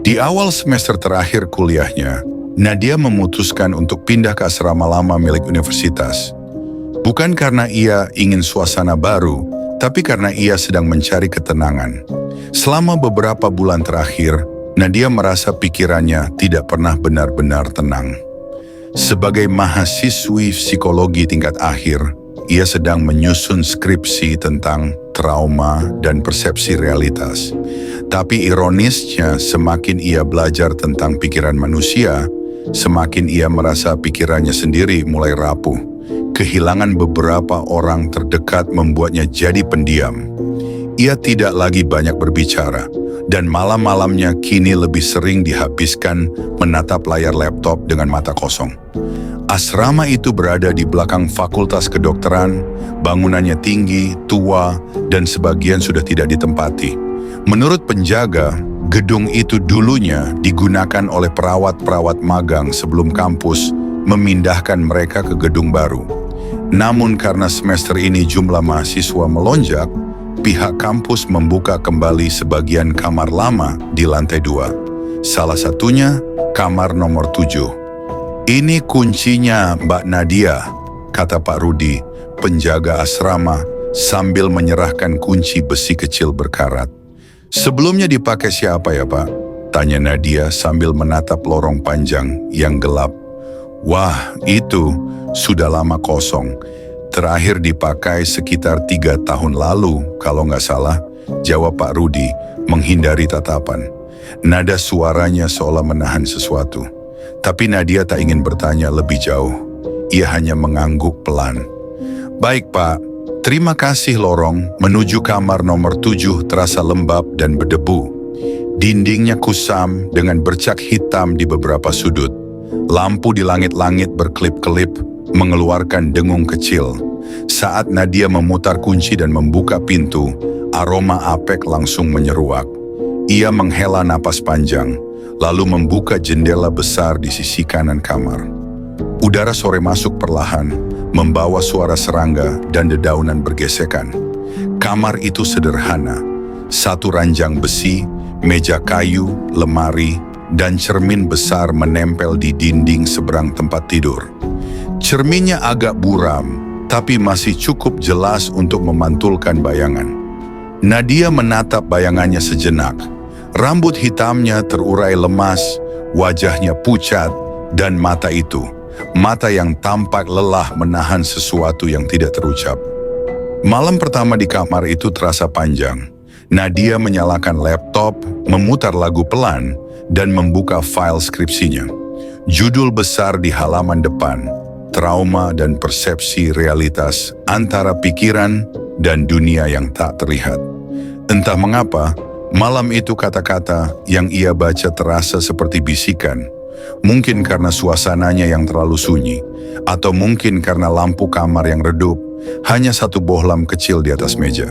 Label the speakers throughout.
Speaker 1: Di awal semester terakhir kuliahnya, Nadia memutuskan untuk pindah ke asrama lama milik universitas. Bukan karena ia ingin suasana baru, tapi karena ia sedang mencari ketenangan. Selama beberapa bulan terakhir, Nadia merasa pikirannya tidak pernah benar-benar tenang. Sebagai mahasiswi psikologi tingkat akhir, ia sedang menyusun skripsi tentang trauma dan persepsi realitas. Tapi ironisnya, semakin ia belajar tentang pikiran manusia, semakin ia merasa pikirannya sendiri mulai rapuh. Kehilangan beberapa orang terdekat membuatnya jadi pendiam. Ia tidak lagi banyak berbicara, dan malam-malamnya kini lebih sering dihabiskan menatap layar laptop dengan mata kosong. Asrama itu berada di belakang Fakultas Kedokteran, bangunannya tinggi, tua, dan sebagian sudah tidak ditempati. Menurut penjaga, gedung itu dulunya digunakan oleh perawat-perawat magang sebelum kampus memindahkan mereka ke gedung baru. Namun karena semester ini jumlah mahasiswa melonjak, pihak kampus membuka kembali sebagian kamar lama di lantai 2. Salah satunya kamar nomor 7. "Ini kuncinya, Mbak Nadia," kata Pak Rudi, penjaga asrama, sambil menyerahkan kunci besi kecil berkarat. "Sebelumnya dipakai siapa ya, Pak?" tanya Nadia sambil menatap lorong panjang yang gelap. "Wah, itu sudah lama kosong. Terakhir dipakai sekitar 3 tahun lalu, kalau nggak salah," jawab Pak Rudi, menghindari tatapan. Nada suaranya seolah menahan sesuatu. Tapi Nadia tak ingin bertanya lebih jauh. Ia hanya mengangguk pelan. "Baik, Pak. Terima kasih." Lorong menuju kamar nomor 7 terasa lembab dan berdebu. Dindingnya kusam dengan bercak hitam di beberapa sudut. Lampu di langit-langit berkelip-kelip, mengeluarkan dengung kecil. Saat Nadia memutar kunci dan membuka pintu, aroma apek langsung menyeruak. Ia menghela napas panjang, lalu membuka jendela besar di sisi kanan kamar. Udara sore masuk perlahan, membawa suara serangga dan dedaunan bergesekan. Kamar itu sederhana, satu ranjang besi, meja kayu, lemari, dan cermin besar menempel di dinding seberang tempat tidur. Cerminnya agak buram, tapi masih cukup jelas untuk memantulkan bayangan. Nadia menatap bayangannya sejenak. Rambut hitamnya terurai lemas, wajahnya pucat, dan mata itu, mata yang tampak lelah menahan sesuatu yang tidak terucap. Malam pertama di kamar itu terasa panjang. Nadia menyalakan laptop, memutar lagu pelan, dan membuka file skripsinya. Judul besar di halaman depan, "Trauma dan Persepsi Realitas Antara Pikiran dan Dunia yang Tak Terlihat." Entah mengapa, malam itu kata-kata yang ia baca terasa seperti bisikan. Mungkin karena suasananya yang terlalu sunyi, atau mungkin karena lampu kamar yang redup, hanya satu bohlam kecil di atas meja.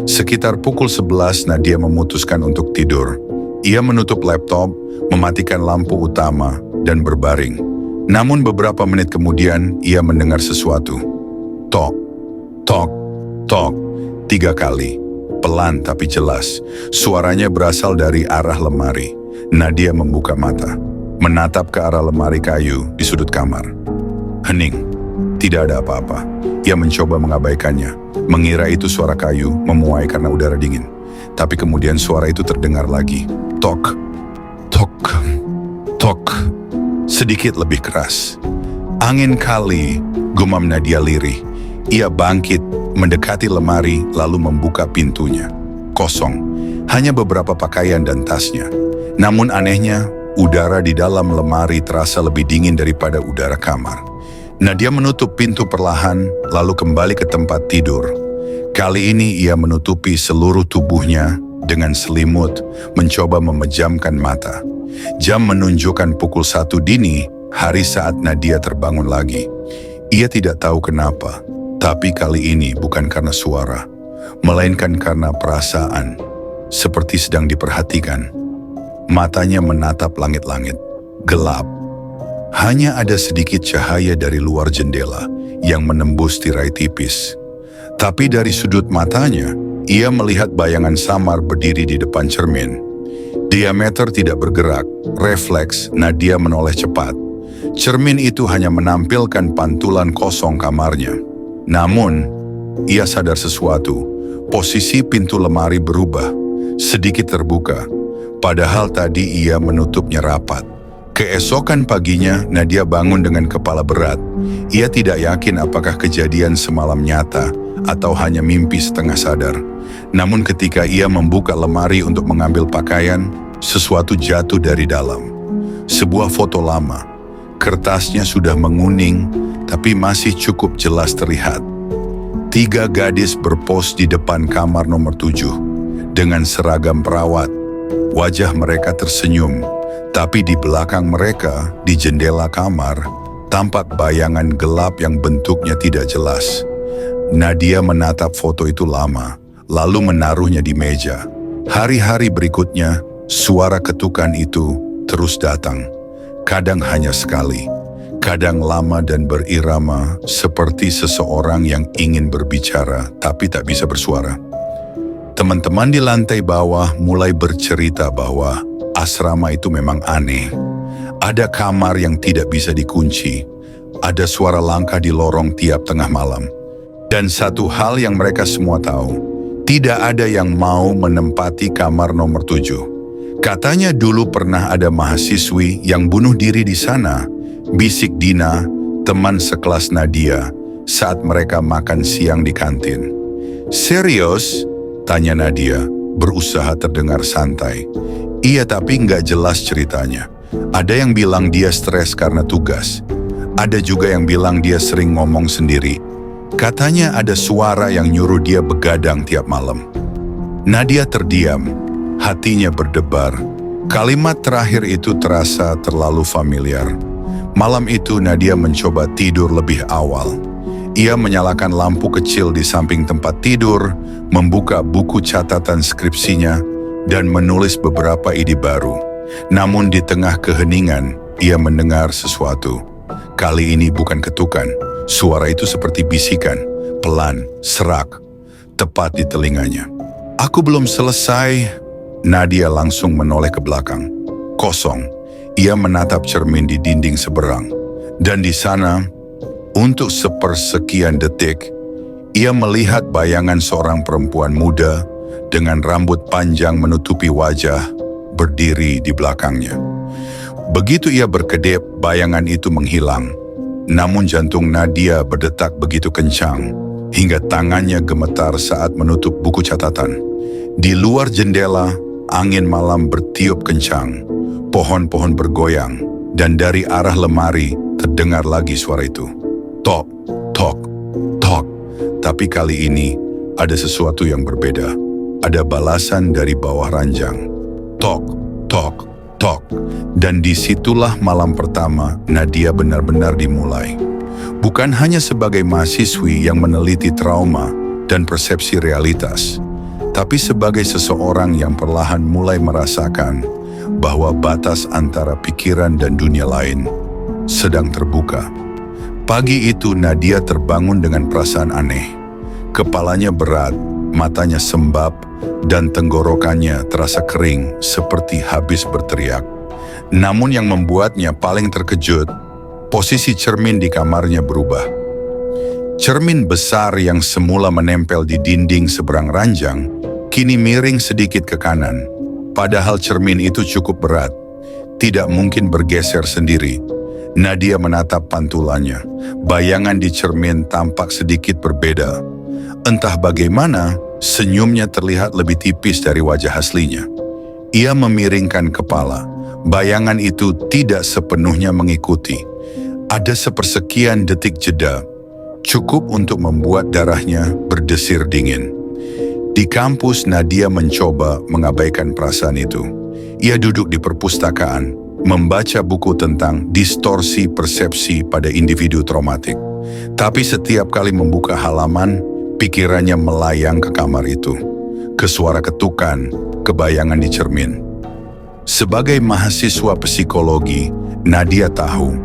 Speaker 1: Sekitar pukul 11 Nadia memutuskan untuk tidur. Ia menutup laptop, mematikan lampu utama, dan berbaring. Namun beberapa menit kemudian ia mendengar sesuatu. Tok, tok, tok, 3 kali. Pelan tapi jelas. Suaranya berasal dari arah lemari. Nadia membuka mata, menatap ke arah lemari kayu di sudut kamar. Hening. Tidak ada apa-apa. Ia mencoba mengabaikannya, mengira itu suara kayu memuai karena udara dingin. Tapi kemudian suara itu terdengar lagi. Tok, tok, tok. Sedikit lebih keras. "Angin kali," gumam Nadia lirih. Ia bangkit, mendekati lemari, lalu membuka pintunya. Kosong. Hanya beberapa pakaian dan tasnya. Namun anehnya, udara di dalam lemari terasa lebih dingin daripada udara kamar. Nadia menutup pintu perlahan, lalu kembali ke tempat tidur. Kali ini ia menutupi seluruh tubuhnya dengan selimut, mencoba memejamkan mata. Jam menunjukkan pukul 1 dini, hari saat Nadia terbangun lagi. Ia tidak tahu kenapa, tapi kali ini bukan karena suara, melainkan karena perasaan, seperti sedang diperhatikan. Matanya menatap langit-langit, gelap. Hanya ada sedikit cahaya dari luar jendela yang menembus tirai tipis. Tapi dari sudut matanya, ia melihat bayangan samar berdiri di depan cermin. Diameter tidak bergerak, refleks Nadia menoleh cepat. Cermin itu hanya menampilkan pantulan kosong kamarnya. Namun, ia sadar sesuatu. Posisi pintu lemari berubah, sedikit terbuka. Padahal tadi ia menutupnya rapat. Keesokan paginya, Nadia bangun dengan kepala berat. Ia tidak yakin apakah kejadian semalam nyata atau hanya mimpi setengah sadar. Namun ketika ia membuka lemari untuk mengambil pakaian, sesuatu jatuh dari dalam. Sebuah foto lama. Kertasnya sudah menguning, tapi masih cukup jelas terlihat. 3 gadis berpos di depan kamar nomor 7 dengan seragam perawat. Wajah mereka tersenyum, tapi di belakang mereka, di jendela kamar, tampak bayangan gelap yang bentuknya tidak jelas. Nadia menatap foto itu lama, lalu menaruhnya di meja. Hari-hari berikutnya, suara ketukan itu terus datang. Kadang hanya sekali, kadang lama dan berirama, seperti seseorang yang ingin berbicara tapi tak bisa bersuara. Teman-teman di lantai bawah mulai bercerita bahwa asrama itu memang aneh. Ada kamar yang tidak bisa dikunci, ada suara langkah di lorong tiap tengah malam. Dan satu hal yang mereka semua tahu, tidak ada yang mau menempati kamar nomor 7. Katanya dulu pernah ada mahasiswi yang bunuh diri di sana, bisik Dina, teman sekelas Nadia, saat mereka makan siang di kantin. Serius? Tanya Nadia, berusaha terdengar santai. Iya, tapi nggak jelas ceritanya. Ada yang bilang dia stres karena tugas. Ada juga yang bilang dia sering ngomong sendiri. Katanya ada suara yang nyuruh dia begadang tiap malam. Nadia terdiam, hatinya berdebar. Kalimat terakhir itu terasa terlalu familiar. Malam itu Nadia mencoba tidur lebih awal. Ia menyalakan lampu kecil di samping tempat tidur, membuka buku catatan skripsinya, dan menulis beberapa ide baru. Namun di tengah keheningan, ia mendengar sesuatu. Kali ini bukan ketukan. Suara itu seperti bisikan, pelan, serak, tepat di telinganya. Aku belum selesai. Nadia langsung menoleh ke belakang. Kosong. Ia menatap cermin di dinding seberang. Dan di sana, untuk sepersekian detik, ia melihat bayangan seorang perempuan muda dengan rambut panjang menutupi wajah berdiri di belakangnya. Begitu ia berkedip, bayangan itu menghilang. Namun jantung Nadia berdetak begitu kencang, hingga tangannya gemetar saat menutup buku catatan. Di luar jendela, angin malam bertiup kencang, pohon-pohon bergoyang, dan dari arah lemari terdengar lagi suara itu. Tok, tok, tok. Tapi kali ini ada sesuatu yang berbeda. Ada balasan dari bawah ranjang. Tok, tok, tok. Dan disitulah malam pertama Nadia benar-benar dimulai. Bukan hanya sebagai mahasiswi yang meneliti trauma dan persepsi realitas, tapi sebagai seseorang yang perlahan mulai merasakan bahwa batas antara pikiran dan dunia lain sedang terbuka. Pagi itu Nadia terbangun dengan perasaan aneh. Kepalanya berat, matanya sembab, dan tenggorokannya terasa kering seperti habis berteriak. Namun yang membuatnya paling terkejut, posisi cermin di kamarnya berubah. Cermin besar yang semula menempel di dinding seberang ranjang, kini miring sedikit ke kanan. Padahal cermin itu cukup berat, tidak mungkin bergeser sendiri. Nadia menatap pantulannya. Bayangan di cermin tampak sedikit berbeda. Entah bagaimana, senyumnya terlihat lebih tipis dari wajah aslinya. Ia memiringkan kepala. Bayangan itu tidak sepenuhnya mengikuti. Ada sepersekian detik jeda, cukup untuk membuat darahnya berdesir dingin. Di kampus, Nadia mencoba mengabaikan perasaan itu. Ia duduk di perpustakaan, membaca buku tentang distorsi persepsi pada individu traumatik. Tapi setiap kali membuka halaman, pikirannya melayang ke kamar itu, ke suara ketukan, ke bayangan di cermin. Sebagai mahasiswa psikologi, Nadia tahu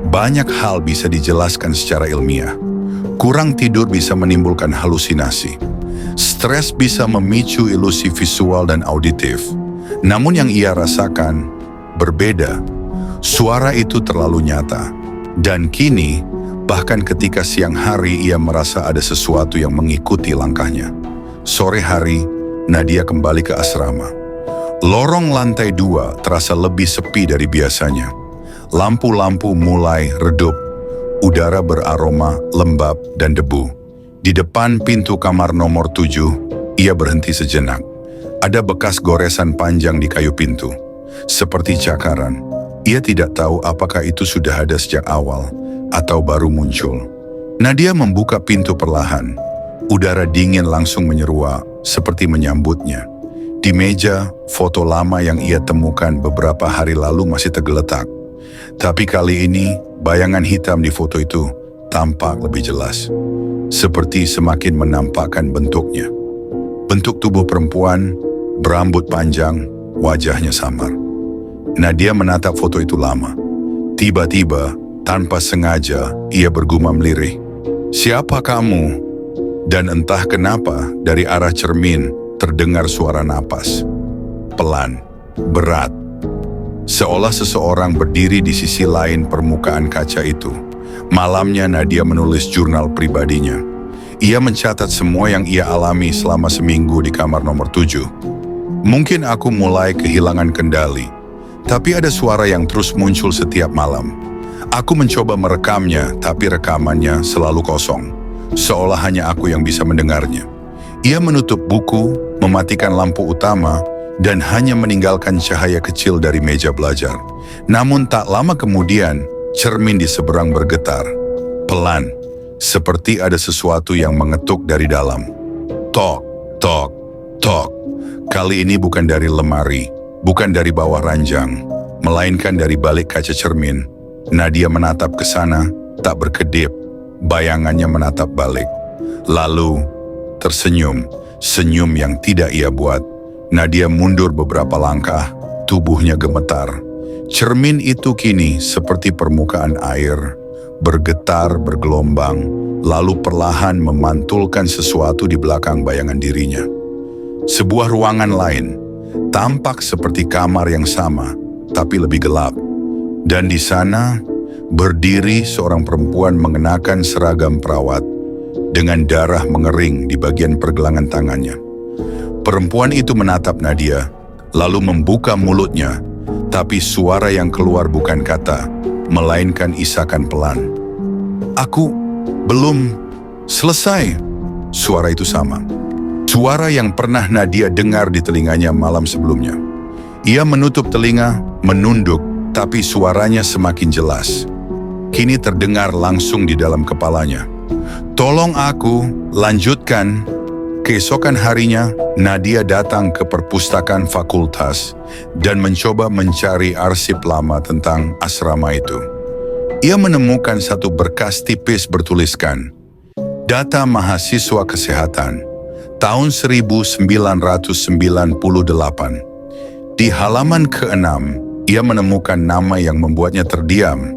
Speaker 1: banyak hal bisa dijelaskan secara ilmiah. Kurang tidur bisa menimbulkan halusinasi. Stres bisa memicu ilusi visual dan auditif. Namun yang ia rasakan berbeda. Suara itu terlalu nyata. Dan kini, bahkan ketika siang hari ia merasa ada sesuatu yang mengikuti langkahnya. Sore hari, Nadia kembali ke asrama. Lorong lantai 2 terasa lebih sepi dari biasanya. Lampu-lampu mulai redup. Udara beraroma lembab dan debu. Di depan pintu kamar nomor 7, ia berhenti sejenak. Ada bekas goresan panjang di kayu pintu. Seperti cakaran. Ia tidak tahu apakah itu sudah ada sejak awal atau baru muncul. Nadia membuka pintu perlahan. Udara dingin langsung menyeruak seperti menyambutnya. Di meja, foto lama yang ia temukan beberapa hari lalu masih tergeletak. Tapi kali ini, bayangan hitam di foto itu tampak lebih jelas. Seperti semakin menampakkan bentuknya. Bentuk tubuh perempuan, berambut panjang, wajahnya samar. Nadia menatap foto itu lama. Tiba-tiba, tanpa sengaja, ia bergumam lirih. "Siapa kamu?" Dan entah kenapa, dari arah cermin, terdengar suara napas. Pelan, berat. Seolah seseorang berdiri di sisi lain permukaan kaca itu. Malamnya Nadia menulis jurnal pribadinya. Ia mencatat semua yang ia alami selama seminggu di kamar nomor 7. "Mungkin aku mulai kehilangan kendali, tapi ada suara yang terus muncul setiap malam. Aku mencoba merekamnya, tapi rekamannya selalu kosong. Seolah hanya aku yang bisa mendengarnya." Ia menutup buku, mematikan lampu utama, dan hanya meninggalkan cahaya kecil dari meja belajar. Namun tak lama kemudian, cermin di seberang bergetar. Pelan, seperti ada sesuatu yang mengetuk dari dalam. Tok, tok, tok. Kali ini bukan dari lemari, bukan dari bawah ranjang, melainkan dari balik kaca cermin. Nadia menatap ke sana, tak berkedip. Bayangannya menatap balik. Lalu, tersenyum, senyum yang tidak ia buat. Nadia mundur beberapa langkah, tubuhnya gemetar. Cermin itu kini seperti permukaan air, bergetar, bergelombang, lalu perlahan memantulkan sesuatu di belakang bayangan dirinya. Sebuah ruangan lain, tampak seperti kamar yang sama, tapi lebih gelap. Dan di sana, berdiri seorang perempuan mengenakan seragam perawat, dengan darah mengering di bagian pergelangan tangannya. Perempuan itu menatap Nadia, lalu membuka mulutnya, tapi suara yang keluar bukan kata, melainkan isakan pelan. "Aku belum selesai." Suara itu sama. Suara yang pernah Nadia dengar di telinganya malam sebelumnya. Ia menutup telinga, menunduk, tapi suaranya semakin jelas. Kini terdengar langsung di dalam kepalanya. "Tolong aku, lanjutkan." Keesokan harinya, Nadia datang ke perpustakaan fakultas dan mencoba mencari arsip lama tentang asrama itu. Ia menemukan satu berkas tipis bertuliskan, "Data mahasiswa kesehatan, tahun 1998. Di halaman ke-6, ia menemukan nama yang membuatnya terdiam.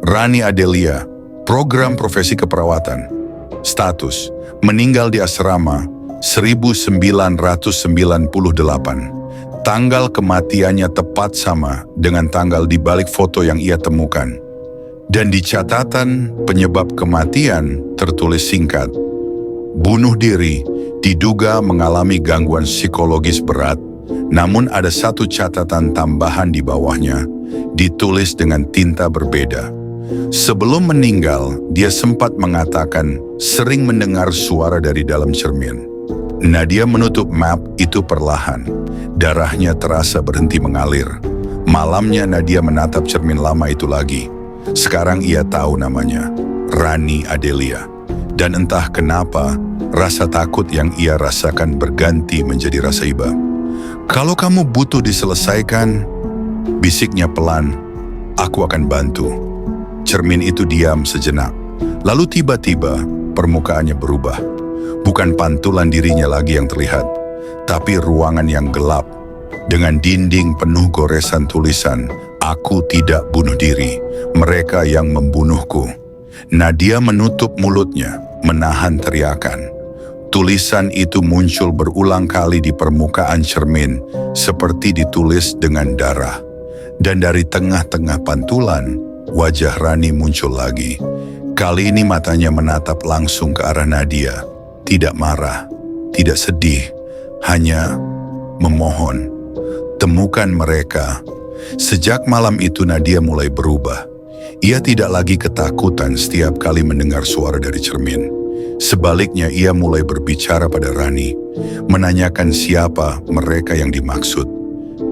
Speaker 1: Rani Adelia, program profesi keperawatan. Status, meninggal di asrama 1998. Tanggal kematiannya tepat sama dengan tanggal di balik foto yang ia temukan. Dan di catatan penyebab kematian tertulis singkat, bunuh diri, diduga mengalami gangguan psikologis berat, namun ada satu catatan tambahan di bawahnya, ditulis dengan tinta berbeda. Sebelum meninggal, dia sempat mengatakan sering mendengar suara dari dalam cermin. Nadia menutup map itu perlahan. Darahnya terasa berhenti mengalir. Malamnya Nadia menatap cermin lama itu lagi. Sekarang ia tahu namanya, Rani Adelia. Dan entah kenapa, rasa takut yang ia rasakan berganti menjadi rasa iba. "Kalau kamu butuh diselesaikan," bisiknya pelan, "aku akan bantu." Cermin itu diam sejenak. Lalu tiba-tiba permukaannya berubah. Bukan pantulan dirinya lagi yang terlihat, tapi ruangan yang gelap dengan dinding penuh goresan tulisan, "Aku tidak bunuh diri, mereka yang membunuhku." Nadia menutup mulutnya, menahan teriakan. Tulisan itu muncul berulang kali di permukaan cermin, seperti ditulis dengan darah. Dan dari tengah-tengah pantulan, wajah Rani muncul lagi. Kali ini matanya menatap langsung ke arah Nadia. Tidak marah, tidak sedih, hanya memohon. Temukan mereka. Sejak malam itu Nadia mulai berubah. Ia tidak lagi ketakutan setiap kali mendengar suara dari cermin. Sebaliknya ia mulai berbicara pada Rani, menanyakan siapa mereka yang dimaksud.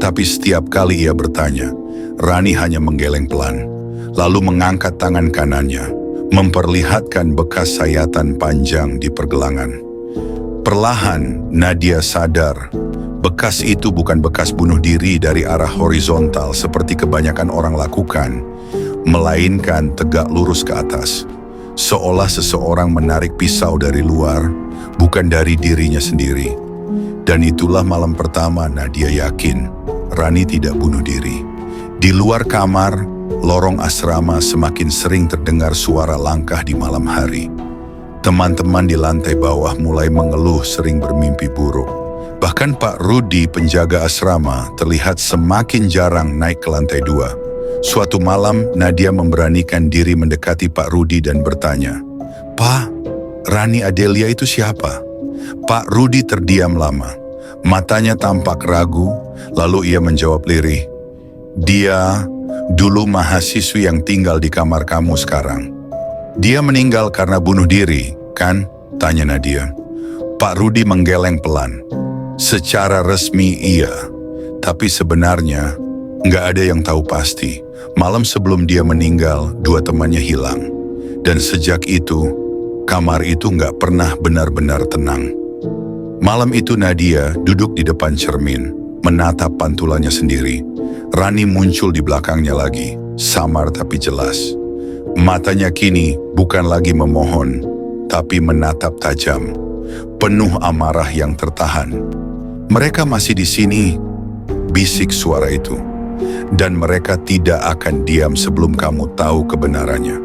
Speaker 1: Tapi setiap kali ia bertanya, Rani hanya menggeleng pelan, lalu mengangkat tangan kanannya, memperlihatkan bekas sayatan panjang di pergelangan. Perlahan Nadia sadar, bekas itu bukan bekas bunuh diri dari arah horizontal seperti kebanyakan orang lakukan, melainkan tegak lurus ke atas, seolah seseorang menarik pisau dari luar, bukan dari dirinya sendiri. Dan itulah malam pertama Nadia yakin Rani tidak bunuh diri. Di luar kamar, lorong asrama semakin sering terdengar suara langkah di malam hari. Teman-teman di lantai bawah mulai mengeluh sering bermimpi buruk. Bahkan Pak Rudi, penjaga asrama, terlihat semakin jarang naik ke lantai 2. Suatu malam, Nadia memberanikan diri mendekati Pak Rudi dan bertanya, "Pak, Rani Adelia itu siapa?" Pak Rudi terdiam lama. Matanya tampak ragu, lalu ia menjawab lirih, "Dia dulu mahasiswi yang tinggal di kamar kamu sekarang." "Dia meninggal karena bunuh diri, kan?" tanya Nadia. Pak Rudi menggeleng pelan. "Secara resmi iya, tapi sebenarnya nggak ada yang tahu pasti. Malam sebelum dia meninggal, 2 temannya hilang. Dan sejak itu, kamar itu nggak pernah benar-benar tenang." Malam itu Nadia duduk di depan cermin, menatap pantulannya sendiri. Rani muncul di belakangnya lagi, samar tapi jelas. Matanya kini bukan lagi memohon, tapi menatap tajam, penuh amarah yang tertahan. "Mereka masih di sini," bisik suara itu. "Dan mereka tidak akan diam sebelum kamu tahu kebenarannya."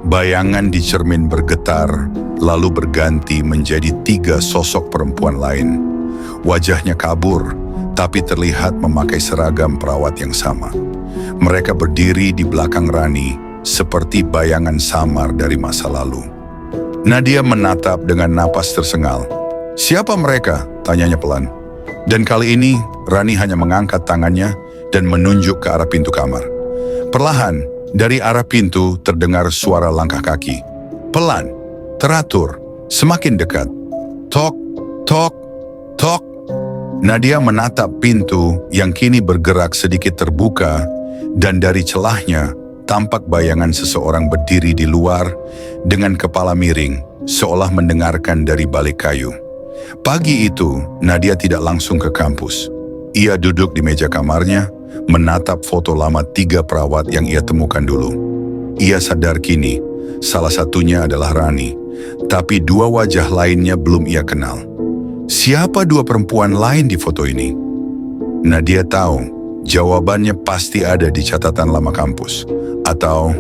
Speaker 1: Bayangan di cermin bergetar, lalu berganti menjadi 3 sosok perempuan lain. Wajahnya kabur, tapi terlihat memakai seragam perawat yang sama. Mereka berdiri di belakang Rani, seperti bayangan samar dari masa lalu. Nadia menatap dengan napas tersengal. "Siapa mereka?" tanyanya pelan. Dan kali ini, Rani hanya mengangkat tangannya dan menunjuk ke arah pintu kamar. Perlahan, dari arah pintu terdengar suara langkah kaki. Pelan, teratur, semakin dekat. Tok, tok, tok. Nadia menatap pintu yang kini bergerak sedikit terbuka, dan dari celahnya tampak bayangan seseorang berdiri di luar dengan kepala miring, seolah mendengarkan dari balik kayu. Pagi itu, Nadia tidak langsung ke kampus. Ia duduk di meja kamarnya, menatap foto lama 3 perawat yang ia temukan dulu. Ia sadar kini, salah satunya adalah Rani, tapi 2 wajah lainnya belum ia kenal. Siapa 2 perempuan lain di foto ini? Nadia tahu, jawabannya pasti ada di catatan lama kampus, atau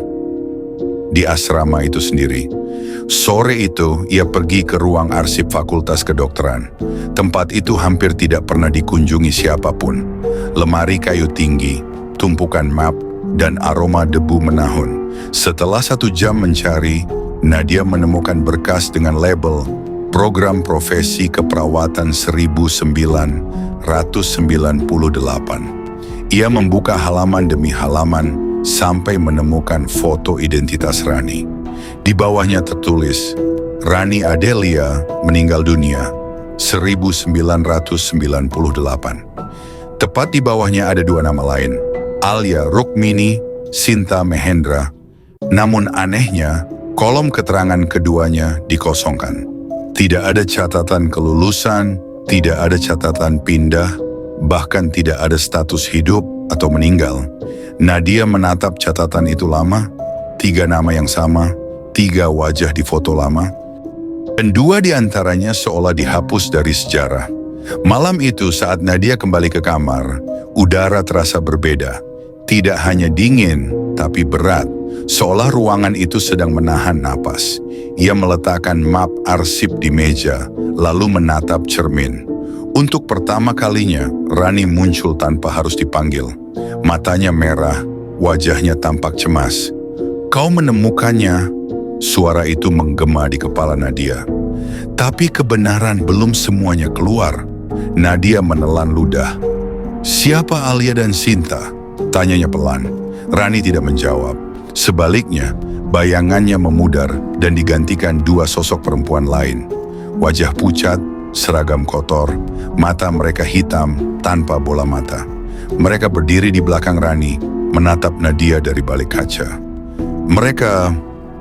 Speaker 1: di asrama itu sendiri. Sore itu, ia pergi ke ruang arsip Fakultas Kedokteran. Tempat itu hampir tidak pernah dikunjungi siapapun. Lemari kayu tinggi, tumpukan map, dan aroma debu menahun. Setelah 1 jam mencari, Nadia menemukan berkas dengan label Program Profesi Keperawatan 1998. Ia membuka halaman demi halaman sampai menemukan foto identitas Rani. Di bawahnya tertulis, Rani Adelia meninggal dunia 1998. Tepat di bawahnya ada 2 nama lain, Alia Rukmini, Sinta Mehendra. Namun anehnya, kolom keterangan keduanya dikosongkan. Tidak ada catatan kelulusan, tidak ada catatan pindah, bahkan tidak ada status hidup atau meninggal. Nadia menatap catatan itu lama, 3 nama yang sama, 3 wajah di foto lama, dan 2 di antaranya seolah dihapus dari sejarah. Malam itu saat Nadia kembali ke kamar, udara terasa berbeda. Tidak hanya dingin, tapi berat. Seolah ruangan itu sedang menahan napas. Ia meletakkan map arsip di meja, lalu menatap cermin. Untuk pertama kalinya, Rani muncul tanpa harus dipanggil. Matanya merah, wajahnya tampak cemas. "Kau menemukannya?" Suara itu menggema di kepala Nadia. Tapi kebenaran belum semuanya keluar. Nadia menelan ludah. "Siapa Alia dan Sinta?" tanyanya pelan. Rani tidak menjawab. Sebaliknya, bayangannya memudar dan digantikan dua sosok perempuan lain. Wajah pucat, seragam kotor, mata mereka hitam tanpa bola mata. Mereka berdiri di belakang Rani, menatap Nadia dari balik kaca. "Mereka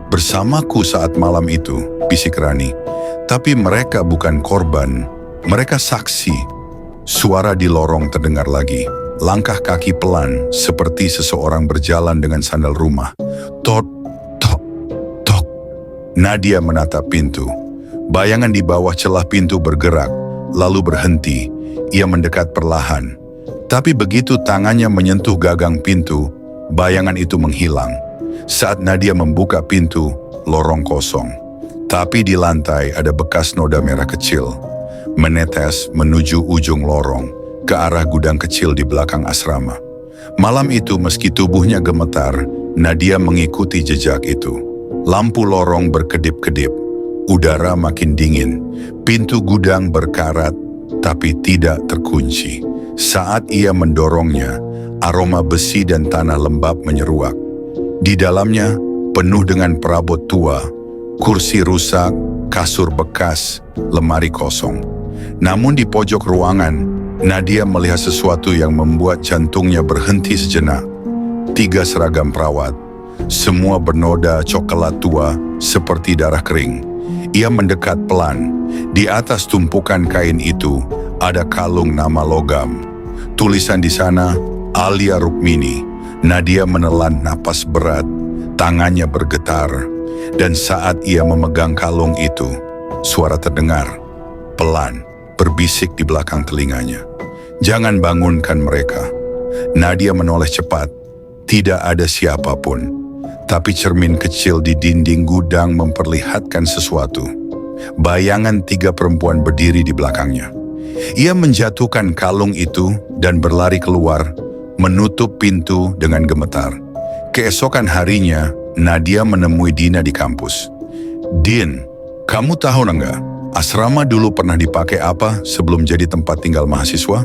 Speaker 1: bersamaku saat malam itu," bisik Rani. "Tapi mereka bukan korban, mereka saksi." Suara di lorong terdengar lagi. Langkah kaki pelan, seperti seseorang berjalan dengan sandal rumah. Tok, tok, tok. Nadia menatap pintu. Bayangan di bawah celah pintu bergerak, lalu berhenti. Ia mendekat perlahan. Tapi begitu tangannya menyentuh gagang pintu, bayangan itu menghilang. Saat Nadia membuka pintu, lorong kosong. Tapi di lantai ada bekas noda merah kecil, menetes menuju ujung lorong, ke arah gudang kecil di belakang asrama. Malam itu meski tubuhnya gemetar, Nadia mengikuti jejak itu. Lampu lorong berkedip-kedip, udara makin dingin, pintu gudang berkarat tapi tidak terkunci. Saat ia mendorongnya, aroma besi dan tanah lembab menyeruak. Di dalamnya penuh dengan perabot tua, kursi rusak, kasur bekas, lemari kosong. Namun di pojok ruangan, Nadia melihat sesuatu yang membuat jantungnya berhenti sejenak. 3 seragam perawat, semua bernoda coklat tua seperti darah kering. Ia mendekat pelan. Di atas tumpukan kain itu ada kalung nama logam. Tulisan di sana, Alia Rukmini. Nadia menelan napas berat, tangannya bergetar. Dan saat ia memegang kalung itu, suara terdengar, pelan, berbisik di belakang telinganya. "Jangan bangunkan mereka." Nadia menoleh cepat. Tidak ada siapapun. Tapi cermin kecil di dinding gudang memperlihatkan sesuatu. Bayangan 3 perempuan berdiri di belakangnya. Ia menjatuhkan kalung itu dan berlari keluar, menutup pintu dengan gemetar. Keesokan harinya, Nadia menemui Dina di kampus. "Din, kamu tahu enggak? Asrama dulu pernah dipakai apa sebelum jadi tempat tinggal mahasiswa?"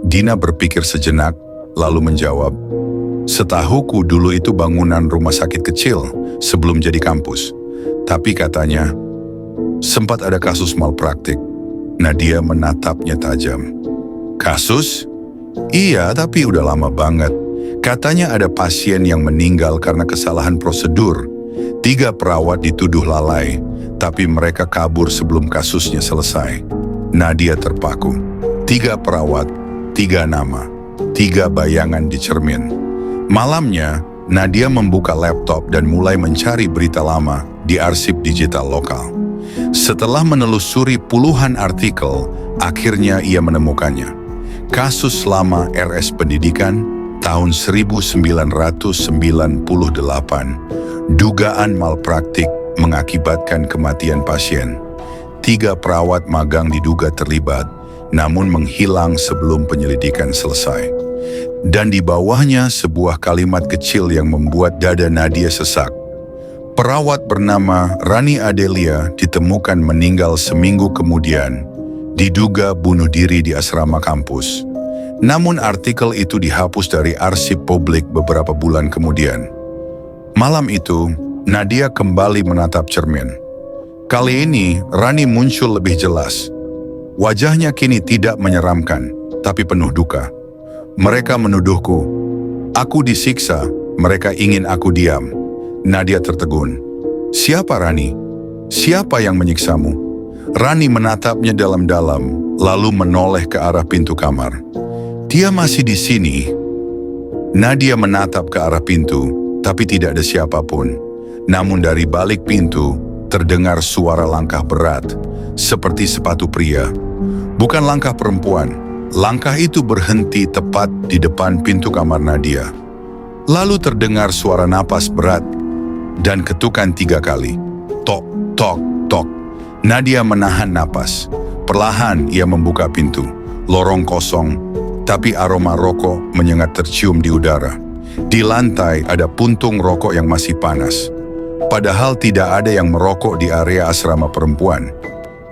Speaker 1: Dina berpikir sejenak, lalu menjawab, "Setahuku dulu itu bangunan rumah sakit kecil sebelum jadi kampus. Tapi katanya, sempat ada kasus malpraktik." Nadia menatapnya tajam. "Kasus? Iya, tapi udah lama banget. Katanya ada pasien yang meninggal karena kesalahan prosedur. 3 perawat dituduh lalai, tapi mereka kabur sebelum kasusnya selesai." Nadia terpaku. 3 perawat, 3 nama, 3 bayangan di cermin. Malamnya, Nadia membuka laptop dan mulai mencari berita lama di arsip digital lokal. Setelah menelusuri puluhan artikel, akhirnya ia menemukannya. Kasus lama RS Pendidikan tahun 1998. Dugaan malpraktik mengakibatkan kematian pasien. 3 perawat magang diduga terlibat, namun menghilang sebelum penyelidikan selesai. Dan di bawahnya sebuah kalimat kecil yang membuat dada Nadia sesak. Perawat bernama Rani Adelia ditemukan meninggal seminggu kemudian, diduga bunuh diri di asrama kampus. Namun artikel itu dihapus dari arsip publik beberapa bulan kemudian. Malam itu, Nadia kembali menatap cermin. Kali ini, Rani muncul lebih jelas. Wajahnya kini tidak menyeramkan, tapi penuh duka. "Mereka menuduhku. Aku disiksa, mereka ingin aku diam." Nadia tertegun. "Siapa Rani? Siapa yang menyiksamu?" Rani menatapnya dalam-dalam, lalu menoleh ke arah pintu kamar. "Dia masih di sini." Nadia menatap ke arah pintu, tapi tidak ada siapapun. Namun dari balik pintu, terdengar suara langkah berat, seperti sepatu pria. Bukan langkah perempuan. Langkah itu berhenti tepat di depan pintu kamar Nadia. Lalu terdengar suara napas berat dan ketukan 3 kali. Tok, tok, tok. Nadia menahan napas. Perlahan ia membuka pintu. Lorong kosong, tapi aroma rokok menyengat tercium di udara. Di lantai ada puntung rokok yang masih panas. Padahal tidak ada yang merokok di area asrama perempuan.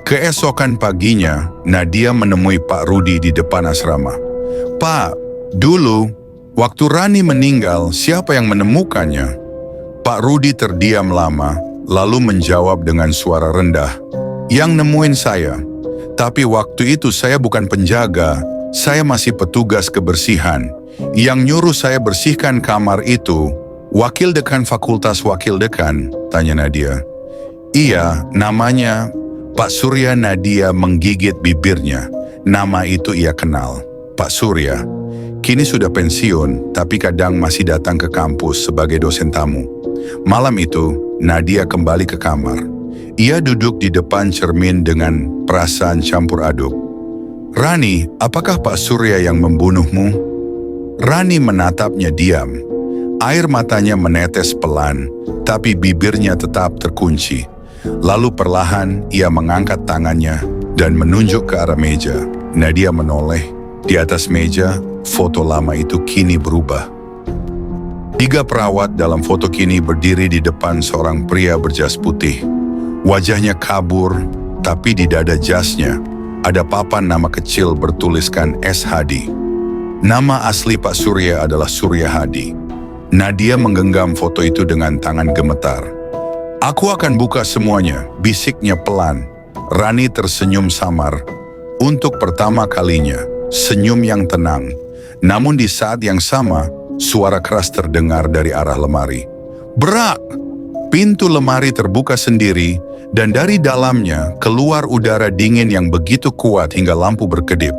Speaker 1: Keesokan paginya, Nadia menemui Pak Rudi di depan asrama. "Pak, dulu waktu Rani meninggal, siapa yang menemukannya?" Pak Rudi terdiam lama, lalu menjawab dengan suara rendah, "Yang nemuin saya. Tapi waktu itu saya bukan penjaga, saya masih petugas kebersihan. Yang nyuruh saya bersihkan kamar itu, Wakil Dekan Fakultas Wakil Dekan," tanya Nadia. "Iya, namanya Pak Surya." Nadia menggigit bibirnya. Nama itu ia kenal. Pak Surya. Kini sudah pensiun, tapi kadang masih datang ke kampus sebagai dosen tamu. Malam itu, Nadia kembali ke kamar. Ia duduk di depan cermin dengan perasaan campur aduk. "Rani, apakah Pak Surya yang membunuhmu?" Rani menatapnya diam. Air matanya menetes pelan, tapi bibirnya tetap terkunci. Lalu perlahan ia mengangkat tangannya dan menunjuk ke arah meja. Nadia menoleh. Di atas meja, foto lama itu kini berubah. 3 perawat dalam foto kini berdiri di depan seorang pria berjas putih. Wajahnya kabur, tapi di dada jasnya ada papan nama kecil bertuliskan S. Hadi. Nama asli Pak Surya adalah Surya Hadi. Nadia menggenggam foto itu dengan tangan gemetar. "Aku akan buka semuanya," bisiknya pelan. Rani tersenyum samar. Untuk pertama kalinya, senyum yang tenang. Namun di saat yang sama, suara keras terdengar dari arah lemari. "Brak!" Pintu lemari terbuka sendiri, dan dari dalamnya keluar udara dingin yang begitu kuat hingga lampu berkedip.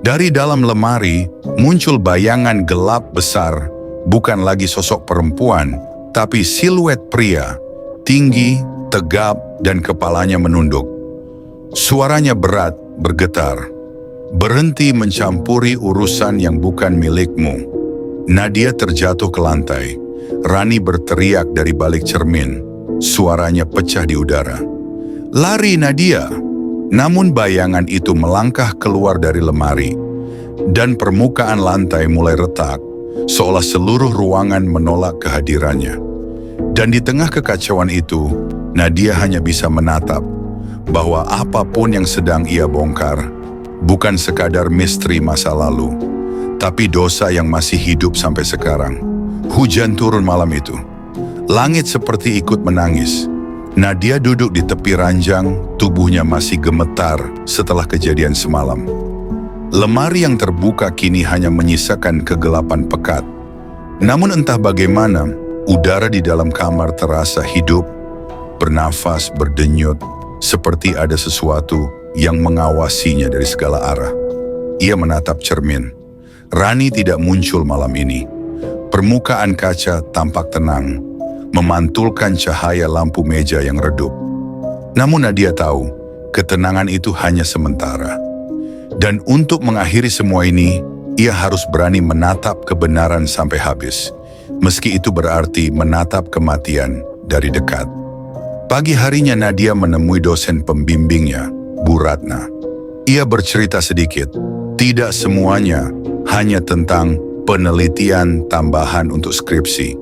Speaker 1: Dari dalam lemari, muncul bayangan gelap besar, bukan lagi sosok perempuan, tapi siluet pria, tinggi, tegap, dan kepalanya menunduk. Suaranya berat, bergetar. "Berhenti mencampuri urusan yang bukan milikmu." Nadia terjatuh ke lantai. Rani berteriak dari balik cermin. Suaranya pecah di udara. "Lari, Nadia!" Namun bayangan itu melangkah keluar dari lemari. Dan permukaan lantai mulai retak, seolah seluruh ruangan menolak kehadirannya. Dan di tengah kekacauan itu, Nadia hanya bisa menatap bahwa apapun yang sedang ia bongkar bukan sekadar misteri masa lalu, tapi dosa yang masih hidup sampai sekarang. Hujan turun malam itu. Langit seperti ikut menangis. Nadia duduk di tepi ranjang, tubuhnya masih gemetar setelah kejadian semalam. Lemari yang terbuka kini hanya menyisakan kegelapan pekat. Namun entah bagaimana, udara di dalam kamar terasa hidup, bernafas, berdenyut, seperti ada sesuatu yang mengawasinya dari segala arah. Ia menatap cermin. Rani tidak muncul malam ini. Permukaan kaca tampak tenang, memantulkan cahaya lampu meja yang redup. Namun Nadia tahu, ketenangan itu hanya sementara. Dan untuk mengakhiri semua ini, ia harus berani menatap kebenaran sampai habis. Meski itu berarti menatap kematian dari dekat. Pagi harinya Nadia menemui dosen pembimbingnya, Bu Ratna. Ia bercerita sedikit, tidak semuanya hanya tentang penelitian tambahan untuk skripsi.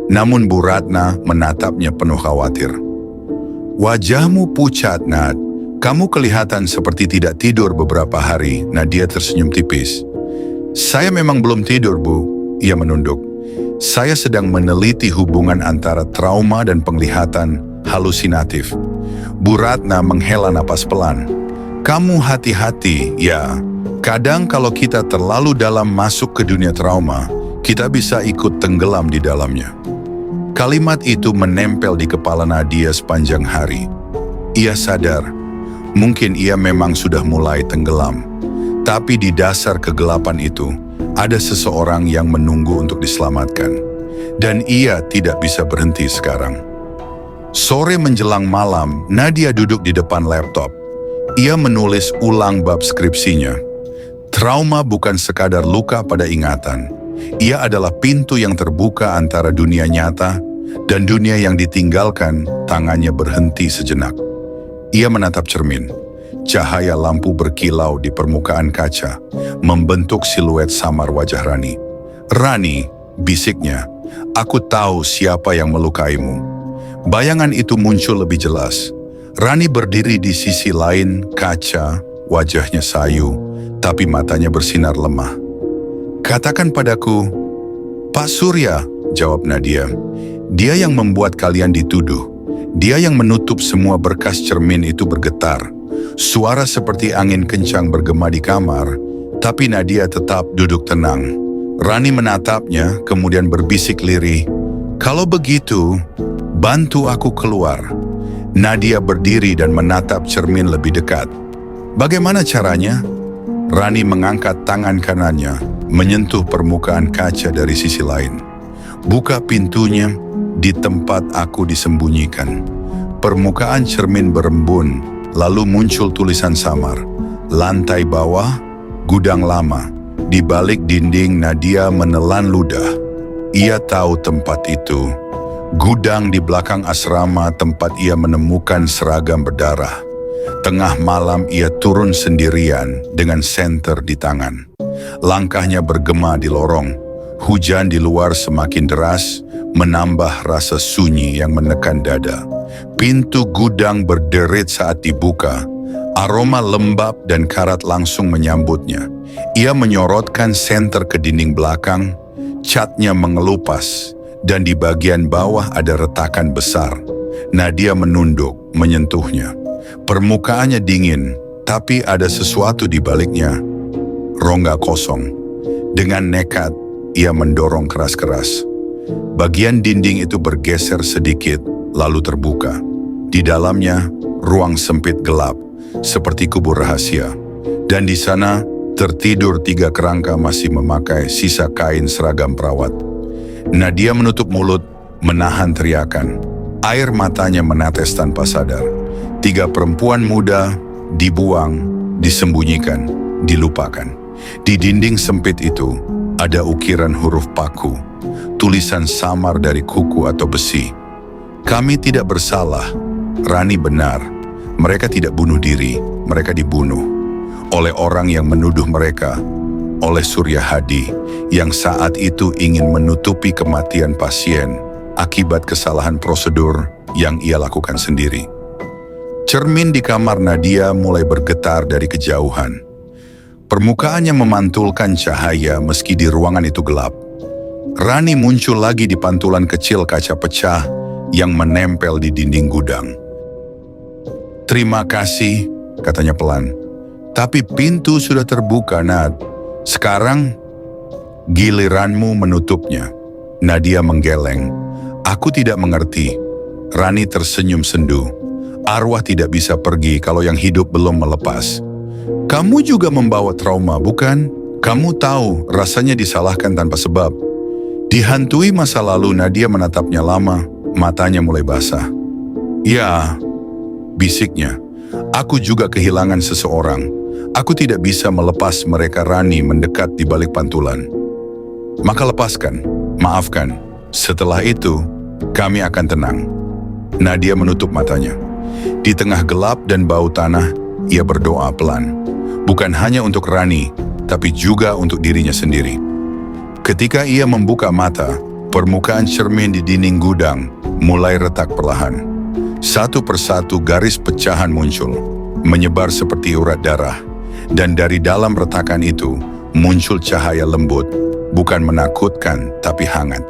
Speaker 1: Namun Bu Ratna menatapnya penuh khawatir. "Wajahmu pucat, Nad. Kamu kelihatan seperti tidak tidur beberapa hari." Nadia tersenyum tipis. "Saya memang belum tidur, Bu." Ia menunduk. "Saya sedang meneliti hubungan antara trauma dan penglihatan halusinatif." Bu Ratna menghela napas pelan. "Kamu hati-hati, ya. Kadang kalau kita terlalu dalam masuk ke dunia trauma, kita bisa ikut tenggelam di dalamnya." Kalimat itu menempel di kepala Nadia sepanjang hari. Ia sadar, mungkin ia memang sudah mulai tenggelam. Tapi di dasar kegelapan itu, ada seseorang yang menunggu untuk diselamatkan. Dan ia tidak bisa berhenti sekarang. Sore menjelang malam, Nadia duduk di depan laptop. Ia menulis ulang bab skripsinya. Trauma bukan sekadar luka pada ingatan. Ia adalah pintu yang terbuka antara dunia nyata dan dunia yang ditinggalkan. Tangannya berhenti sejenak. Ia menatap cermin. Cahaya lampu berkilau di permukaan kaca, membentuk siluet samar wajah Rani. "Rani," bisiknya, "aku tahu siapa yang melukaimu." Bayangan itu muncul lebih jelas. Rani berdiri di sisi lain kaca, wajahnya sayu, tapi matanya bersinar lemah. "Katakan padaku." "Pak Surya," jawab Nadia. "Dia yang membuat kalian dituduh. Dia yang menutup semua berkas." Cermin itu bergetar. Suara seperti angin kencang bergema di kamar, tapi Nadia tetap duduk tenang. Rani menatapnya, kemudian berbisik lirih, "Kalau begitu, bantu aku keluar." Nadia berdiri dan menatap cermin lebih dekat. "Bagaimana caranya?" Rani mengangkat tangan kanannya, menyentuh permukaan kaca dari sisi lain. "Buka pintunya di tempat aku disembunyikan." Permukaan cermin berembun, lalu muncul tulisan samar. "Lantai bawah, gudang lama." Di balik dinding Nadia menelan ludah. Ia tahu tempat itu. Gudang di belakang asrama tempat ia menemukan seragam berdarah. Tengah malam ia turun sendirian dengan senter di tangan. Langkahnya bergema di lorong. Hujan di luar semakin deras, menambah rasa sunyi yang menekan dada. Pintu gudang berderit saat dibuka. Aroma lembab dan karat langsung menyambutnya. Ia menyorotkan senter ke dinding belakang, catnya mengelupas, dan di bagian bawah ada retakan besar. Nadia menunduk, menyentuhnya. Permukaannya dingin, tapi ada sesuatu di baliknya. Rongga kosong. Dengan nekat, ia mendorong keras-keras. Bagian dinding itu bergeser sedikit, lalu terbuka. Di dalamnya, ruang sempit gelap, seperti kubur rahasia. Dan di sana, tertidur 3 kerangka masih memakai sisa kain seragam perawat. Nadia menutup mulut, menahan teriakan. Air matanya menetes tanpa sadar. 3 perempuan muda dibuang, disembunyikan, dilupakan. Di dinding sempit itu ada ukiran huruf paku, tulisan samar dari kuku atau besi. "Kami tidak bersalah, Rani benar. Mereka tidak bunuh diri, mereka dibunuh oleh orang yang menuduh mereka, oleh Surya Hadi yang saat itu ingin menutupi kematian pasien akibat kesalahan prosedur yang ia lakukan sendiri." Cermin di kamar Nadia mulai bergetar dari kejauhan. Permukaannya memantulkan cahaya meski di ruangan itu gelap. Rani muncul lagi di pantulan kecil kaca pecah yang menempel di dinding gudang. "Terima kasih," katanya pelan. "Tapi pintu sudah terbuka, Nad. Sekarang giliranmu menutupnya." Nadia menggeleng. "Aku tidak mengerti." Rani tersenyum sendu. "Arwah tidak bisa pergi kalau yang hidup belum melepas. Kamu juga membawa trauma, bukan? Kamu tahu rasanya disalahkan tanpa sebab." Dihantui masa lalu, Nadia menatapnya lama, matanya mulai basah. "Ya," bisiknya, "aku juga kehilangan seseorang. Aku tidak bisa melepas mereka." Rani mendekat di balik pantulan. "Maka lepaskan, maafkan. Setelah itu, kami akan tenang." Nadia menutup matanya. Di tengah gelap dan bau tanah, ia berdoa pelan. Bukan hanya untuk Rani, tapi juga untuk dirinya sendiri. Ketika ia membuka mata, permukaan cermin di dinding gudang mulai retak perlahan. Satu persatu garis pecahan muncul, menyebar seperti urat darah. Dan dari dalam retakan itu, muncul cahaya lembut, bukan menakutkan tapi hangat.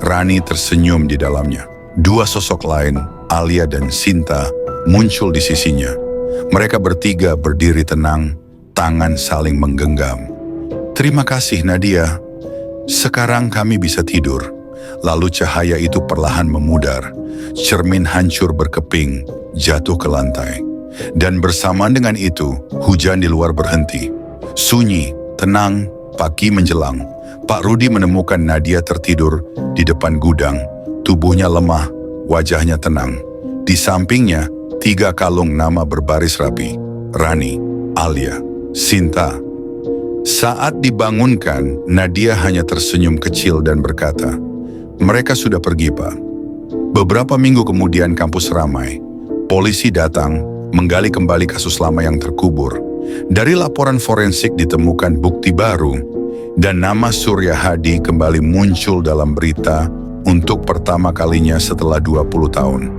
Speaker 1: Rani tersenyum di dalamnya. 2 sosok lain, Alia dan Sinta, muncul di sisinya. Mereka bertiga berdiri tenang, tangan saling menggenggam. "Terima kasih, Nadia. Sekarang kami bisa tidur." Lalu cahaya itu perlahan memudar. Cermin hancur berkeping, jatuh ke lantai. Dan bersamaan dengan itu, hujan di luar berhenti. Sunyi, tenang, pagi menjelang. Pak Rudi menemukan Nadia tertidur di depan gudang. Tubuhnya lemah, wajahnya tenang. Di sampingnya, 3 kalung nama berbaris rapi. Rani, Alia, Sinta. Saat dibangunkan, Nadia hanya tersenyum kecil dan berkata, "Mereka sudah pergi, Pak." Beberapa minggu kemudian kampus ramai. Polisi datang, menggali kembali kasus lama yang terkubur. Dari laporan forensik ditemukan bukti baru, dan nama Surya Hadi kembali muncul dalam berita untuk pertama kalinya setelah 20 tahun.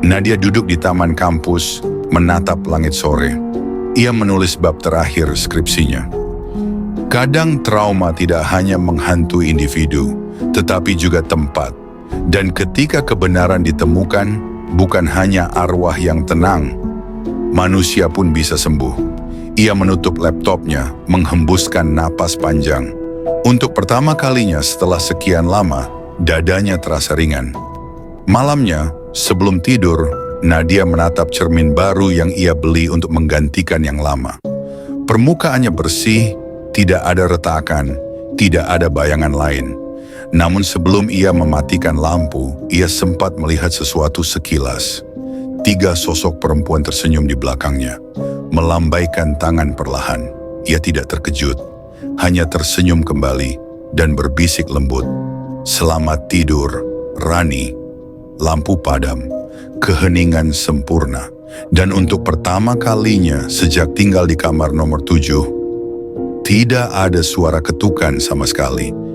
Speaker 1: Nadia duduk di taman kampus, menatap langit sore. Ia menulis bab terakhir skripsinya. Kadang trauma tidak hanya menghantui individu, tetapi juga tempat. Dan ketika kebenaran ditemukan, bukan hanya arwah yang tenang, manusia pun bisa sembuh. Ia menutup laptopnya, menghembuskan napas panjang. Untuk pertama kalinya setelah sekian lama, dadanya terasa ringan. Malamnya, sebelum tidur, Nadia menatap cermin baru yang ia beli untuk menggantikan yang lama. Permukaannya bersih, tidak ada retakan, tidak ada bayangan lain. Namun sebelum ia mematikan lampu, ia sempat melihat sesuatu sekilas. 3 sosok perempuan tersenyum di belakangnya, melambaikan tangan perlahan. Ia tidak terkejut, hanya tersenyum kembali dan berbisik lembut, "Selamat tidur, Rani." Lampu padam, keheningan sempurna, dan untuk pertama kalinya sejak tinggal di kamar nomor 7, tidak ada suara ketukan sama sekali.